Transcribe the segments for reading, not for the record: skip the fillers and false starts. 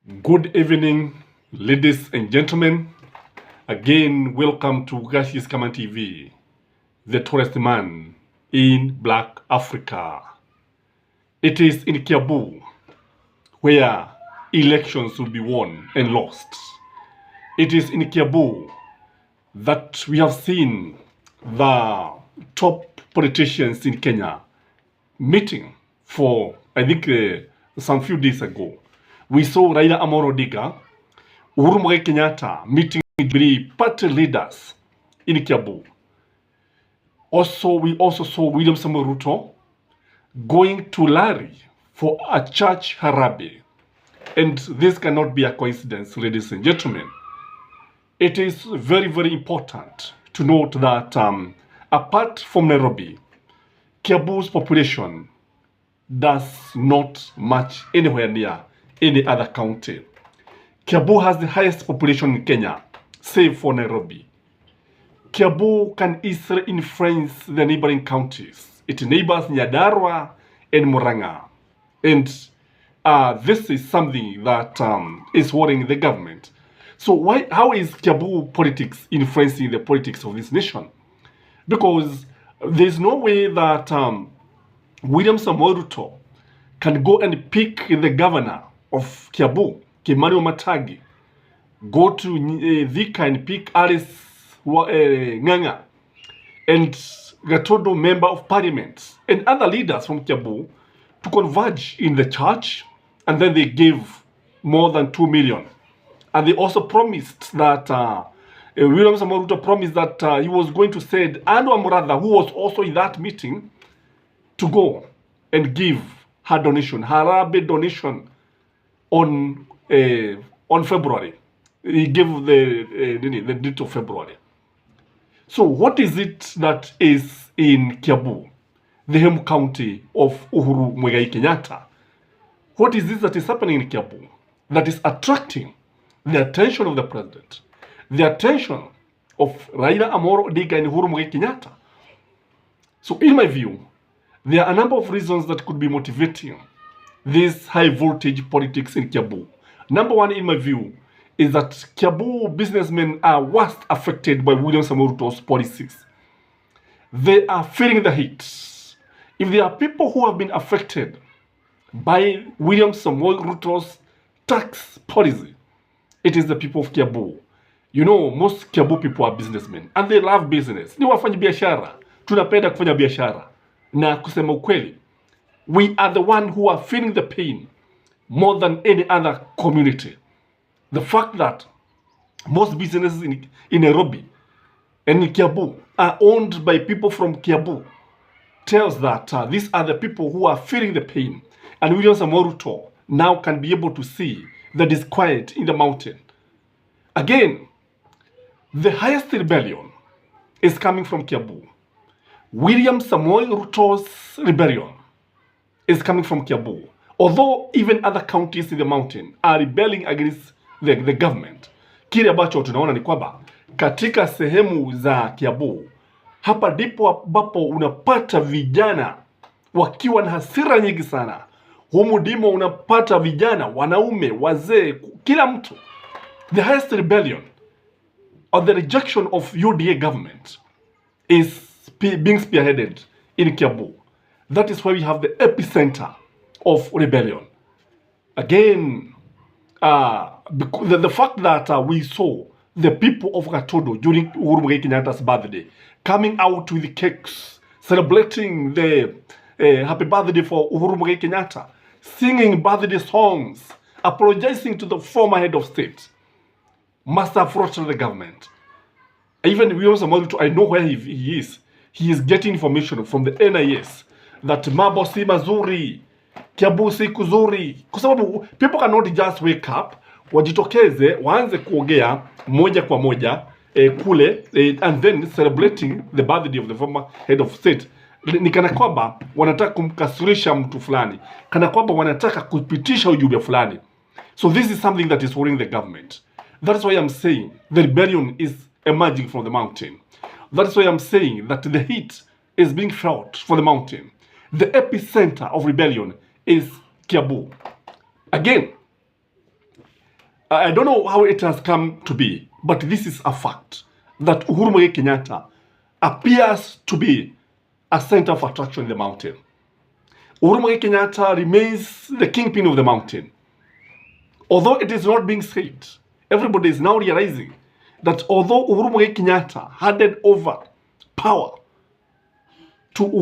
Good evening, ladies and gentlemen. Again, welcome to Skyman TV, the tallest man in Black Africa. It is in Kiambu where elections will be won and lost. It is in Kiambu that we have seen the top politicians in Kenya meeting for, I think, some few days ago. We saw Raila Amolo Odinga, UHURU Kenyatta meeting with the party leaders in Kiambu. We also saw William Samoei Ruto going to Lari for a church harabe. And this cannot be a coincidence, ladies and gentlemen. It is very, very important to note that apart from Nairobi, Kiambu's population does not match anywhere near any other county. Kiambu has the highest population in Kenya, save for Nairobi. Kiambu can easily influence the neighboring counties. It neighbors Nyandarua and Murang'a. And this is something that is worrying the government. So how is Kiambu politics influencing the politics of this nation? Because there's no way that William Samoei Ruto can go and pick the governor of Kiambu, Kimani Matagi, go to Thika and pick Alice Ng'ang'a and Gatodo member of parliament and other leaders from Kiambu to converge in the church, and then they gave more than 2 million. And they also promised that William Samoei Ruto promised that he was going to send Andrew Amurada, who was also in that meeting, to go and give her donation, harabe donation on February. He gave the date of February. So what is it that is in Kiambu, the home county of UHURU Kenyatta? What is this that is happening in Kiambu that is attracting the attention of the president, the attention of Raila Amolo Odinga and UHURU Kenyatta? So in my view, there are a number of reasons that could be motivating this high voltage politics in Kiambu. Number one, in my view, is that Kiambu businessmen are worst affected by William Samoei Ruto's policies. They are feeling the heat. If there are people who have been affected by William Samoei Ruto's tax policy, it is the people of Kiambu. You know, most Kiambu people are businessmen and they love business. Ni wafanyi biashara. Tunapenda kufanya biashara. Na kusema ukweli, we are the one who are feeling the pain more than any other community. The fact that most businesses in Nairobi and in Kiambu are owned by people from Kiambu tells that these are the people who are feeling the pain. And William Samoei Ruto now can be able to see the disquiet in the mountain. Again, the highest rebellion is coming from Kiambu. William Samoei Ruto's rebellion is coming from Kiambu. Although even other counties in the mountain are rebelling against the government, kile ambacho tunaona ni kwamba katika sehemu za Kiambu, hapa ndipo ambapo unapata vijana wakiwa na hasira nyingi sana. Humu ndimo unapata vijana, wanaume, wazee, kila mtu. The highest rebellion or the rejection of UDA government is being spearheaded in Kiambu. That is why we have the epicenter of rebellion. Again, the fact that we saw the people of Gatodo during UHURU Kenyatta's birthday coming out with cakes, celebrating the happy birthday for UHURU Kenyatta, singing birthday songs, apologizing to the former head of state, must have frustrated the government. Even William Samoei Ruto, I know where he is. He is getting information from the NIS that mambo si mazuri, Kiambu si kuzuri, kwa sababu people cannot just wake up, wajitokeze, waanze kuongea moja kwa moja kule and then celebrating the birthday of the former head of state. Ni kana kwamba wanataka kumkasirisha mtu fulani, kana kwamba wanataka kupitisha ujumbe fulani. So this is something that is worrying the government. That's why I'm saying the rebellion is emerging from the mountain. That's why I'm saying that the heat is being felt for the mountain. The epicenter of rebellion is Kiambu. Again, I don't know how it has come to be, but this is a fact that UHURU Kenyatta appears to be a center of attraction in the mountain. UHURU Kenyatta remains the kingpin of the mountain. Although it is not being said, everybody is now realizing that although UHURU Kenyatta handed over power to he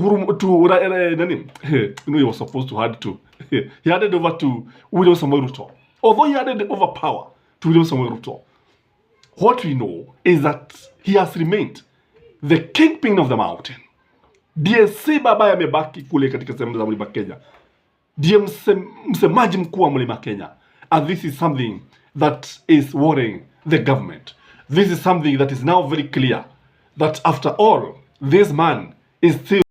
was supposed to hand to he handed over to William Samoei Ruto. Although he handed over power to William Samoei Ruto, what we know is that he has remained the kingpin of the mountain. Ndiye si baba amebaki kule katika sehemu za mlima Kenya. Ndiye msemaji mkuu wa mlima Kenya. And this is something that is worrying the government. This is something that is now very clear that after all, this man is still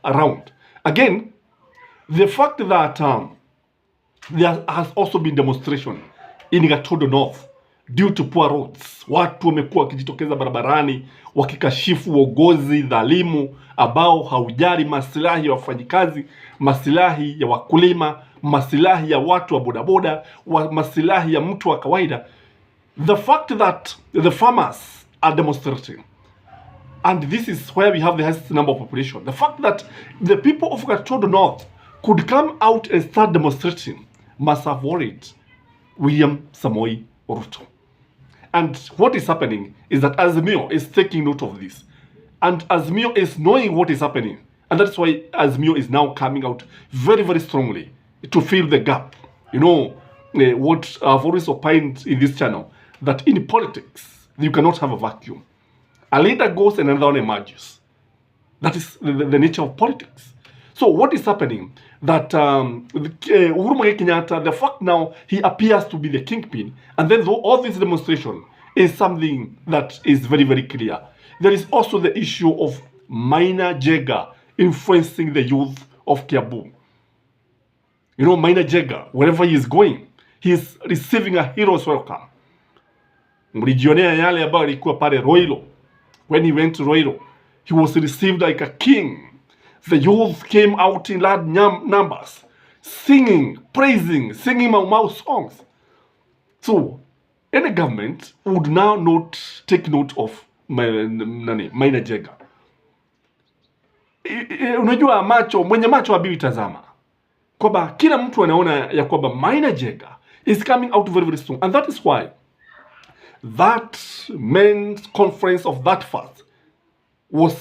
around. Again, the fact that there has also been demonstration in Gatodo North due to poor roads. Watu wamekuwa wakijitokeza barabarani wakikashifu uongozi dhalimu ambao haujali maslahi ya wafanyikazi, maslahi ya wakulima, maslahi ya watu wa bodaboda, maslahi ya mtu wa kawaida. The fact that the farmers are demonstrating, and this is where we have the highest number of population. The fact that the people of Gatodo North could come out and start demonstrating must have worried William Samoei Ruto. And what is happening is that AZIMIO is taking note of this. And AZIMIO is knowing what is happening. And that's why AZIMIO is now coming out very, very strongly to fill the gap. You know, what I've always opined in this channel, that in politics, you cannot have a vacuum. A leader goes and another one emerges. That is the nature of politics. So what is happening? That UHURU Kenyatta, the fact now he appears to be the kingpin, and then all this demonstration is something that is very, very clear. There is also the issue of Maina Jega influencing the youth of Kiambu. You know, Maina Jega, wherever he is going, he is receiving a hero's welcome. Mlijionea yale ambayo alikuwa pale Roilo. When he went to Roilo, he was received like a king. The youth came out in large numbers, singing, praising, singing Mau Mau songs. So, any government would now not take note of Maina Jega. Unajua mwenye macho habiwi tazama. Kwamba kila mtu anaona ya kwamba Maina Jega is coming out very, very strong. And that is why that men's conference of that fast was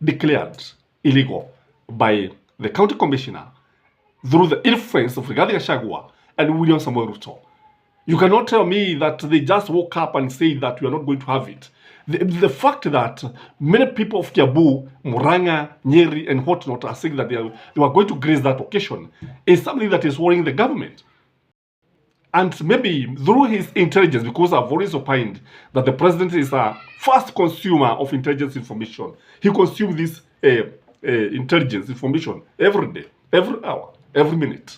declared illegal by the county commissioner through the influence of Rigathi Gachagua and William Samoei Ruto. You cannot tell me that they just woke up and said that we are not going to have it. The fact that many people of Kiambu, Muranga, Nyeri, and whatnot are saying that they were going to grace that occasion is something that is worrying the government. And maybe through his intelligence, because I've always opined that the president is a fast consumer of intelligence information. He consumes this intelligence information every day, every hour, every minute.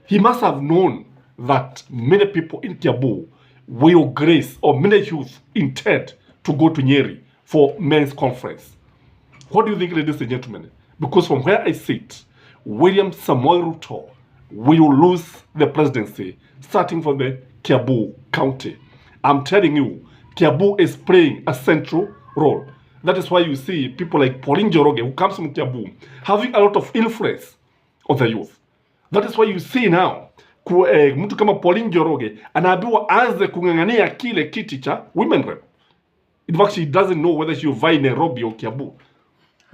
He must have known that many people in Kiambu will grace, or many youth intend to go to Nyeri for men's conference. What do you think, ladies and gentlemen? Because from where I sit, William Samoei Ruto will lose the presidency starting from the Kiambu County. I'm telling you, Kiambu is playing a central role. That is why you see people like Pauline Njoroge, who comes from Kiambu, having a lot of influence on the youth. That is why you see now, mtu kama Pauline Njoroge anaambiwa aanze kung'ang'ania kile kiti cha women rep. In fact, she doesn't know whether she will vie Nairobi or Kiambu,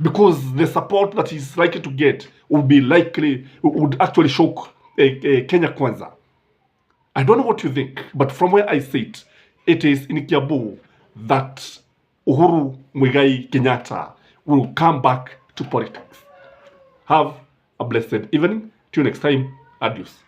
because the support that he's likely to get would actually shock Kenya Kwanza. I don't know what you think, but from where I sit, it is in Kiambu that UHURU Kenyatta will come back to politics. Have a blessed evening. Till next time, adios.